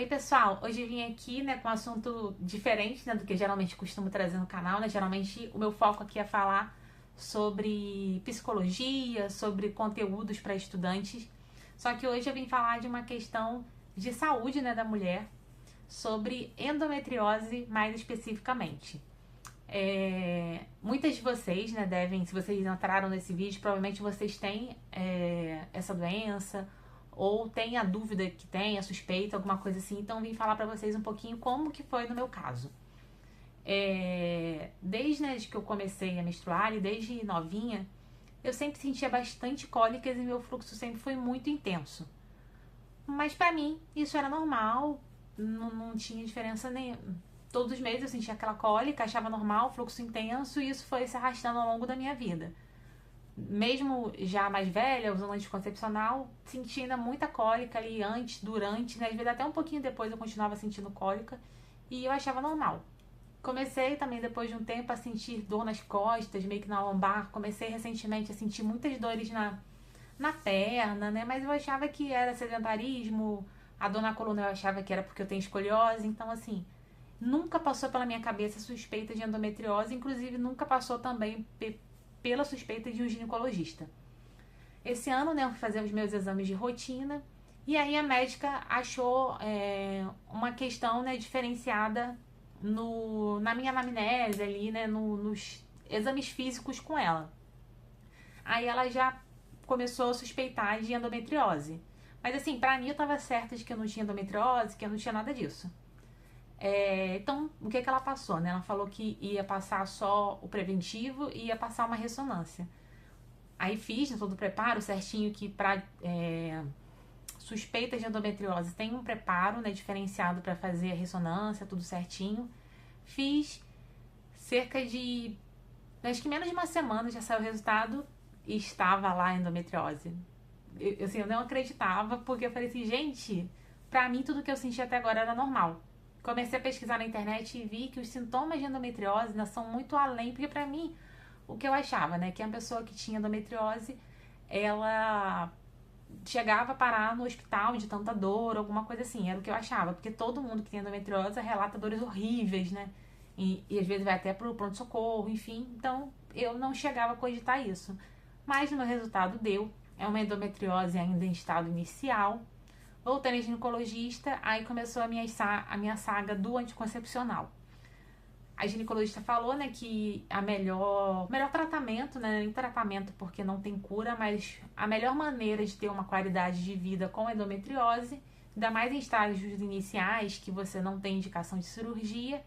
Oi pessoal, hoje eu vim aqui, né, com um assunto diferente, né, do que eu geralmente costumo trazer no canal, né? Geralmente o meu foco aqui é falar sobre psicologia, sobre conteúdos para estudantes. Só que hoje eu vim falar de uma questão de saúde, né, da mulher, sobre endometriose mais especificamente. Muitas de vocês, né, devem, se vocês entraram nesse vídeo, provavelmente vocês têm essa doença ou têm a dúvida que tem, a suspeita, alguma coisa assim. Então vim falar pra vocês um pouquinho como que foi no meu caso. Desde, né, que eu comecei a menstruar e desde novinha, eu sempre sentia bastante cólicas e meu fluxo sempre foi muito intenso. Mas pra mim isso era normal, não tinha diferença nenhuma. Todos os meses eu sentia aquela cólica, achava normal, fluxo intenso, e isso foi se arrastando ao longo da minha vida. Mesmo já mais velha, usando anticoncepcional, sentia ainda muita cólica ali antes, durante, né? Às vezes até um pouquinho depois eu continuava sentindo cólica e eu achava normal. Comecei também depois de um tempo a sentir dor nas costas, meio que na lombar. Comecei recentemente a sentir muitas dores na perna, né? Mas eu achava que era sedentarismo, a dor na coluna eu achava que era porque eu tenho escoliose, então assim, nunca passou pela minha cabeça suspeita de endometriose, inclusive nunca passou também pela suspeita de um ginecologista. Esse ano, né, eu fui fazer os meus exames de rotina e aí a médica achou uma questão, né, diferenciada na minha anamnese ali, né, nos exames físicos com ela. Aí ela já começou a suspeitar de endometriose. Mas assim, pra mim eu tava certa de que eu não tinha endometriose, que eu não tinha nada disso. Então, o que ela passou, né? Ela falou que ia passar só o preventivo e ia passar uma ressonância. Aí fiz, né, todo o preparo certinho, que para suspeitas de endometriose tem um preparo, né, diferenciado para fazer a ressonância, tudo certinho. Fiz cerca de, acho que menos de uma semana já saiu o resultado e estava lá a endometriose. Assim, eu não acreditava, porque eu falei assim, gente, pra mim tudo que eu senti até agora era normal. Comecei a pesquisar na internet e vi que os sintomas de endometriose ainda são muito além, porque pra mim, o que eu achava, né, que a pessoa que tinha endometriose, ela chegava a parar no hospital de tanta dor, alguma coisa assim, era o que eu achava, porque todo mundo que tem endometriose relata dores horríveis, né, e às vezes vai até pro pronto-socorro, enfim, então eu não chegava a cogitar isso. Mas no meu resultado deu, é uma endometriose ainda em estado inicial. Voltei na ginecologista, aí começou a minha saga do anticoncepcional. A ginecologista falou, né, que melhor tratamento, né, nem tratamento porque não tem cura, mas a melhor maneira de ter uma qualidade de vida com endometriose, ainda mais em estágios iniciais, que você não tem indicação de cirurgia,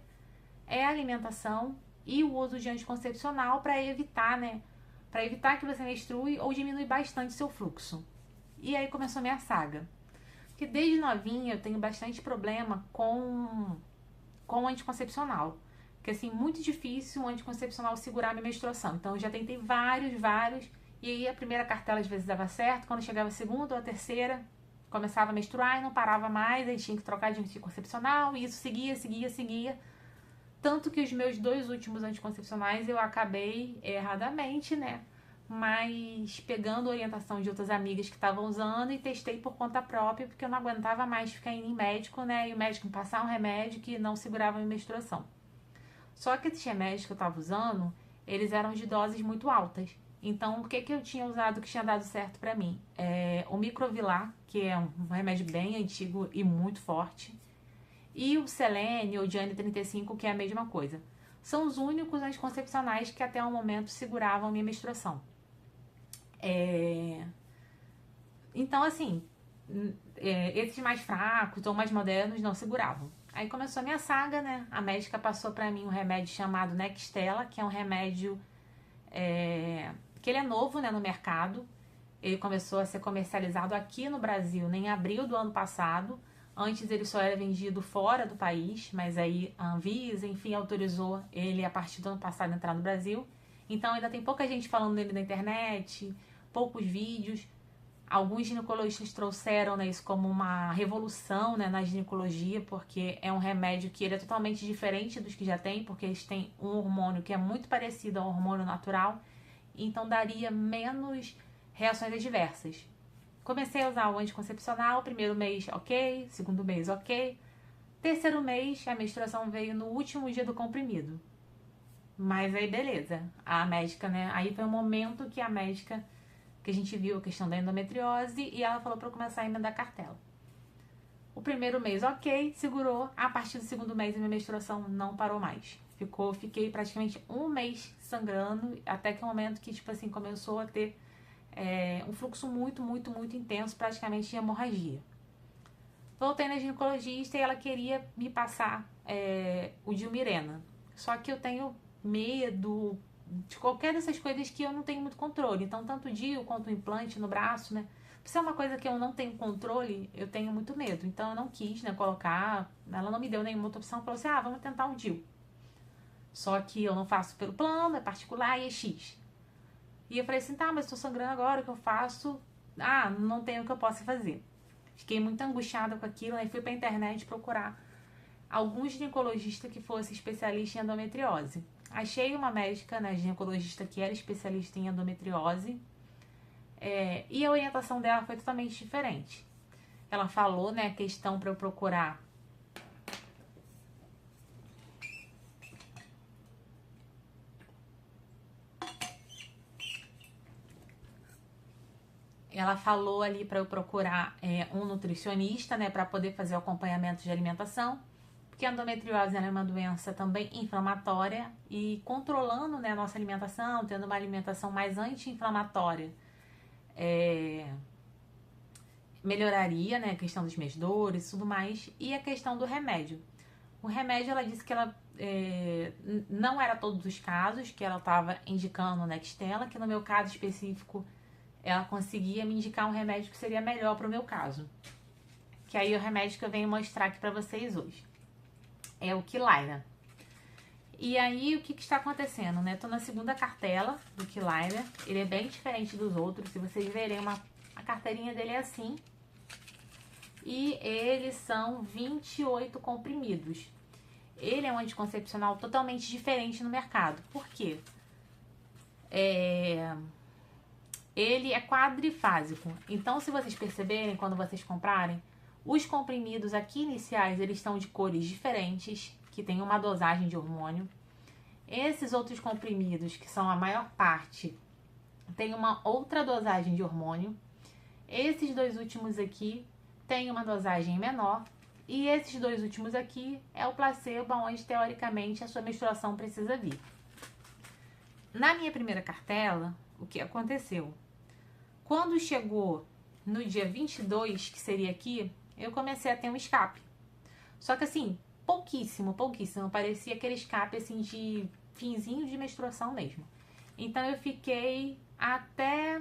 é a alimentação e o uso de anticoncepcional para evitar, né, para evitar que você menstrue ou diminui bastante seu fluxo. E aí começou a minha saga. Porque desde novinha eu tenho bastante problema com o anticoncepcional. Porque assim, muito difícil o anticoncepcional segurar a minha menstruação. Então eu já tentei vários. E aí a primeira cartela às vezes dava certo. Quando chegava a segunda ou a terceira, começava a menstruar e não parava mais. Aí tinha que trocar de anticoncepcional. E isso seguia. Tanto que os meus 2 últimos anticoncepcionais eu acabei erradamente, né? Mas pegando orientação de outras amigas que estavam usando e testei por conta própria, porque eu não aguentava mais ficar indo em médico, né? E o médico me passar um remédio que não segurava a minha menstruação. Só que esses remédios que eu tava usando, eles eram de doses muito altas. Então, o que que eu tinha usado que tinha dado certo pra mim? O Microvilar, que é um remédio bem antigo e muito forte. E o Selene ou Diane 35, que é a mesma coisa. São os únicos anticoncepcionais que até o momento seguravam a minha menstruação. Então, assim, esses mais fracos ou mais modernos não seguravam. Aí começou a minha saga, né? A médica passou pra mim um remédio chamado Nextella, que é um remédio que ele é novo, né, no mercado. Ele começou a ser comercializado aqui no Brasil em abril do ano passado. Antes ele só era vendido fora do país, mas aí a Anvisa, enfim, autorizou ele a partir do ano passado a entrar no Brasil. Então ainda tem pouca gente falando dele na internet, poucos vídeos. Alguns ginecologistas trouxeram, né, isso como uma revolução, né, na ginecologia, porque é um remédio que ele é totalmente diferente dos que já tem, porque eles têm um hormônio que é muito parecido ao hormônio natural, então daria menos reações adversas. Comecei a usar o anticoncepcional, primeiro mês ok, segundo mês ok. Terceiro mês, a menstruação veio no último dia do comprimido. Mas aí beleza, a médica, né? Aí foi um momento que a médica, que a gente viu a questão da endometriose e ela falou pra eu começar a emendar cartela. O primeiro mês ok, segurou. A partir do segundo mês a minha menstruação não parou mais. Fiquei praticamente um mês sangrando, até que o momento que, tipo assim, começou a ter um fluxo muito intenso, praticamente de hemorragia. Voltei na ginecologista e ela queria me passar o Dilmirena. Só que eu tenho medo de qualquer dessas coisas que eu não tenho muito controle. Então, tanto o DIU quanto o implante no braço, né? Por ser uma coisa que eu não tenho controle, eu tenho muito medo. Então, eu não quis, né, colocar. Ela não me deu nenhuma outra opção. Falou assim, vamos tentar um DIU. Só que eu não faço pelo plano, é particular e é X. E eu falei assim, tá, mas tô sangrando agora, o que eu faço? Não tenho o que eu possa fazer. Fiquei muito angustiada com aquilo, aí fui pra internet procurar algum ginecologista que fosse especialista em endometriose. Achei uma médica, né, ginecologista que era especialista em endometriose, e a orientação dela foi totalmente diferente. Ela falou, né, a questão para eu procurar ela falou ali para eu procurar um nutricionista, né, para poder fazer o acompanhamento de alimentação, porque a endometriose é uma doença também inflamatória e controlando, né, a nossa alimentação, tendo uma alimentação mais anti-inflamatória, melhoraria, né, a questão das minhas dores e tudo mais, e a questão do remédio. O remédio, ela disse que ela não era todos os casos que ela estava indicando o Nextella, que no meu caso específico ela conseguia me indicar um remédio que seria melhor para o meu caso. Que aí é o remédio que eu venho mostrar aqui para vocês hoje. É o Quilaira. E aí, o que está acontecendo, né? Tô na segunda cartela do Quilaira. Ele é bem diferente dos outros. Se vocês verem, a carteirinha dele é assim. E eles são 28 comprimidos. Ele é um anticoncepcional totalmente diferente no mercado. Por quê? Ele é quadrifásico. Então, se vocês perceberem, quando vocês comprarem, os comprimidos aqui iniciais, eles estão de cores diferentes, que tem uma dosagem de hormônio. Esses outros comprimidos, que são a maior parte, tem uma outra dosagem de hormônio. Esses dois últimos aqui tem uma dosagem menor. E esses dois últimos aqui é o placebo, onde teoricamente a sua menstruação precisa vir. Na minha primeira cartela, o que aconteceu? Quando chegou no dia 22, que seria aqui, eu comecei a ter um escape. Só que assim, pouquíssimo. Parecia aquele escape assim de finzinho de menstruação mesmo. Então eu fiquei até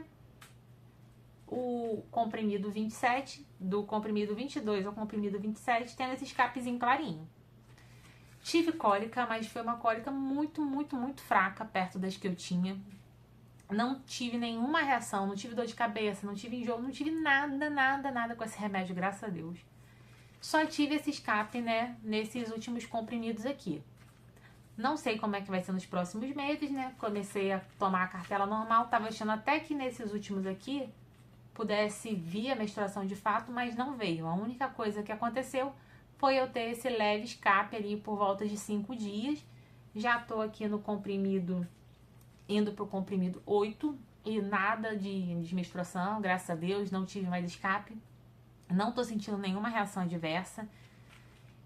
o comprimido 27, do comprimido 22 ao comprimido 27, tendo esse escapezinho clarinho. Tive cólica, mas foi uma cólica muito fraca perto das que eu tinha. Não tive nenhuma reação, não tive dor de cabeça, não tive enjoo, não tive nada com esse remédio, graças a Deus. Só tive esse escape, né, nesses últimos comprimidos aqui. Não sei como é que vai ser nos próximos meses, né? Comecei a tomar a cartela normal, tava achando até que nesses últimos aqui pudesse vir a menstruação de fato, mas não veio. A única coisa que aconteceu foi eu ter esse leve escape ali por volta de 5 dias. Já tô aqui no comprimido, indo pro comprimido 8 e nada de menstruação, graças a Deus, não tive mais escape. Não tô sentindo nenhuma reação adversa.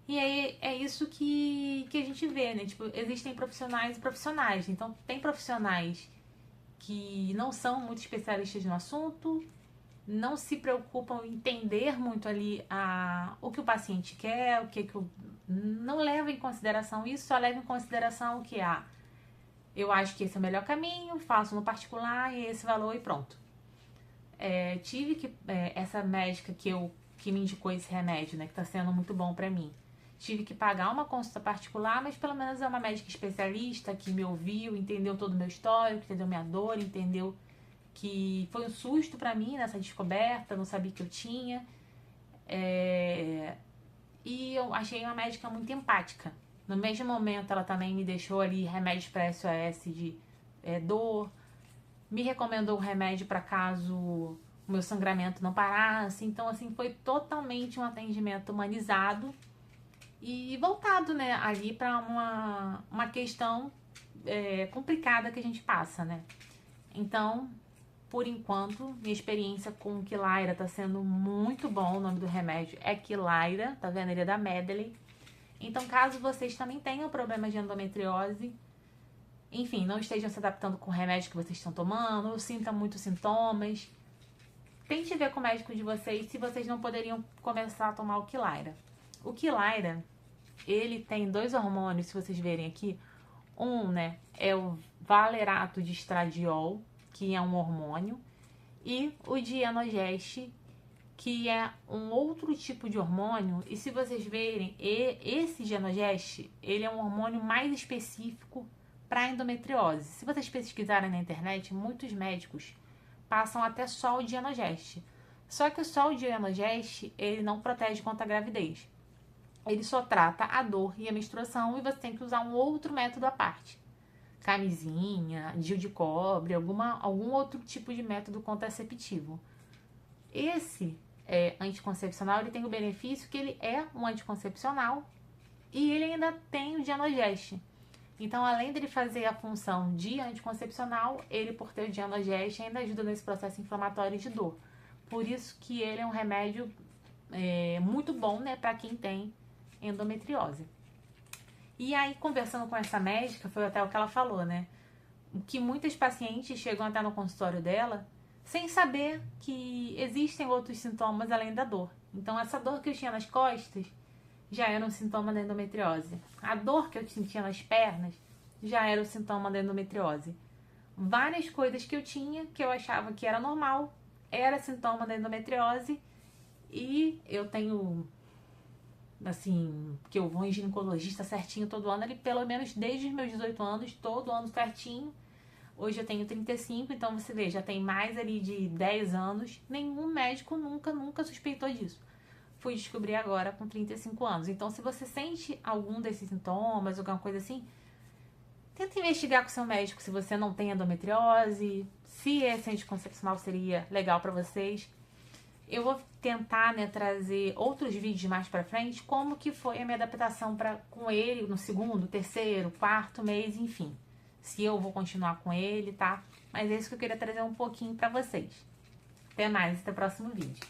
E aí é isso que a gente vê, né? Tipo, existem profissionais e profissionais. Então, tem profissionais que não são muito especialistas no assunto, não se preocupam em entender muito ali o que o paciente quer, não leva em consideração isso, só leva em consideração o que eu acho que esse é o melhor caminho, faço no particular e esse valor e pronto. Tive que, essa médica que me indicou esse remédio, né, que tá sendo muito bom pra mim, tive que pagar uma consulta particular, mas pelo menos é uma médica especialista que me ouviu, entendeu todo o meu histórico, entendeu minha dor, entendeu que foi um susto pra mim nessa descoberta, não sabia que eu tinha. E eu achei uma médica muito empática. No mesmo momento, ela também me deixou ali remédios para SOS de dor, me recomendou um remédio para caso o meu sangramento não parasse. Então, assim, foi totalmente um atendimento humanizado e voltado, né, ali para uma questão complicada que a gente passa, né? Então, por enquanto, minha experiência com Quilaira tá sendo muito bom. O nome do remédio é Quilaira, tá vendo? Ele é da Medley. Então, caso vocês também tenham problema de endometriose, enfim, não estejam se adaptando com o remédio que vocês estão tomando, ou sintam muitos sintomas, tente ver com o médico de vocês se vocês não poderiam começar a tomar o Quilaira. O Quilaira, ele tem 2 hormônios, se vocês verem aqui. Um, né, é o valerato de estradiol, que é um hormônio, e o dienogeste, que é um outro tipo de hormônio. E se vocês verem, esse dienogeste, ele é um hormônio mais específico para endometriose. Se vocês pesquisarem na internet, muitos médicos passam até só o dienogeste. Só que só o dienogeste, ele não protege contra a gravidez. Ele só trata a dor e a menstruação e você tem que usar um outro método à parte. Camisinha, DIU de cobre, algum outro tipo de método contraceptivo. Esse anticoncepcional, ele tem o benefício que ele é um anticoncepcional e ele ainda tem o dienogeste. Então, além dele fazer a função de anticoncepcional, ele, por ter o dienogeste, ainda ajuda nesse processo inflamatório de dor. Por isso que ele é um remédio muito bom, né, para quem tem endometriose. E aí, conversando com essa médica, foi até o que ela falou, né? Que muitas pacientes chegam até no consultório dela sem saber que existem outros sintomas além da dor. Então, essa dor que eu tinha nas costas já era um sintoma da endometriose. A dor que eu sentia nas pernas já era o sintoma da endometriose. Várias coisas que eu tinha, que eu achava que era normal, era sintoma da endometriose. E eu tenho, assim, que eu vou em ginecologista certinho todo ano, ali pelo menos desde os meus 18 anos, todo ano certinho. Hoje eu tenho 35, então você vê, já tem mais ali de 10 anos. Nenhum médico nunca suspeitou disso. Fui descobrir agora com 35 anos. Então, se você sente algum desses sintomas, alguma coisa assim, tenta investigar com seu médico se você não tem endometriose, se esse anticoncepcional seria legal pra vocês. Eu vou tentar, né, trazer outros vídeos mais pra frente, como que foi a minha adaptação com ele no segundo, terceiro, quarto mês, enfim. Se eu vou continuar com ele, tá? Mas é isso que eu queria trazer um pouquinho pra vocês. Até mais, até o próximo vídeo.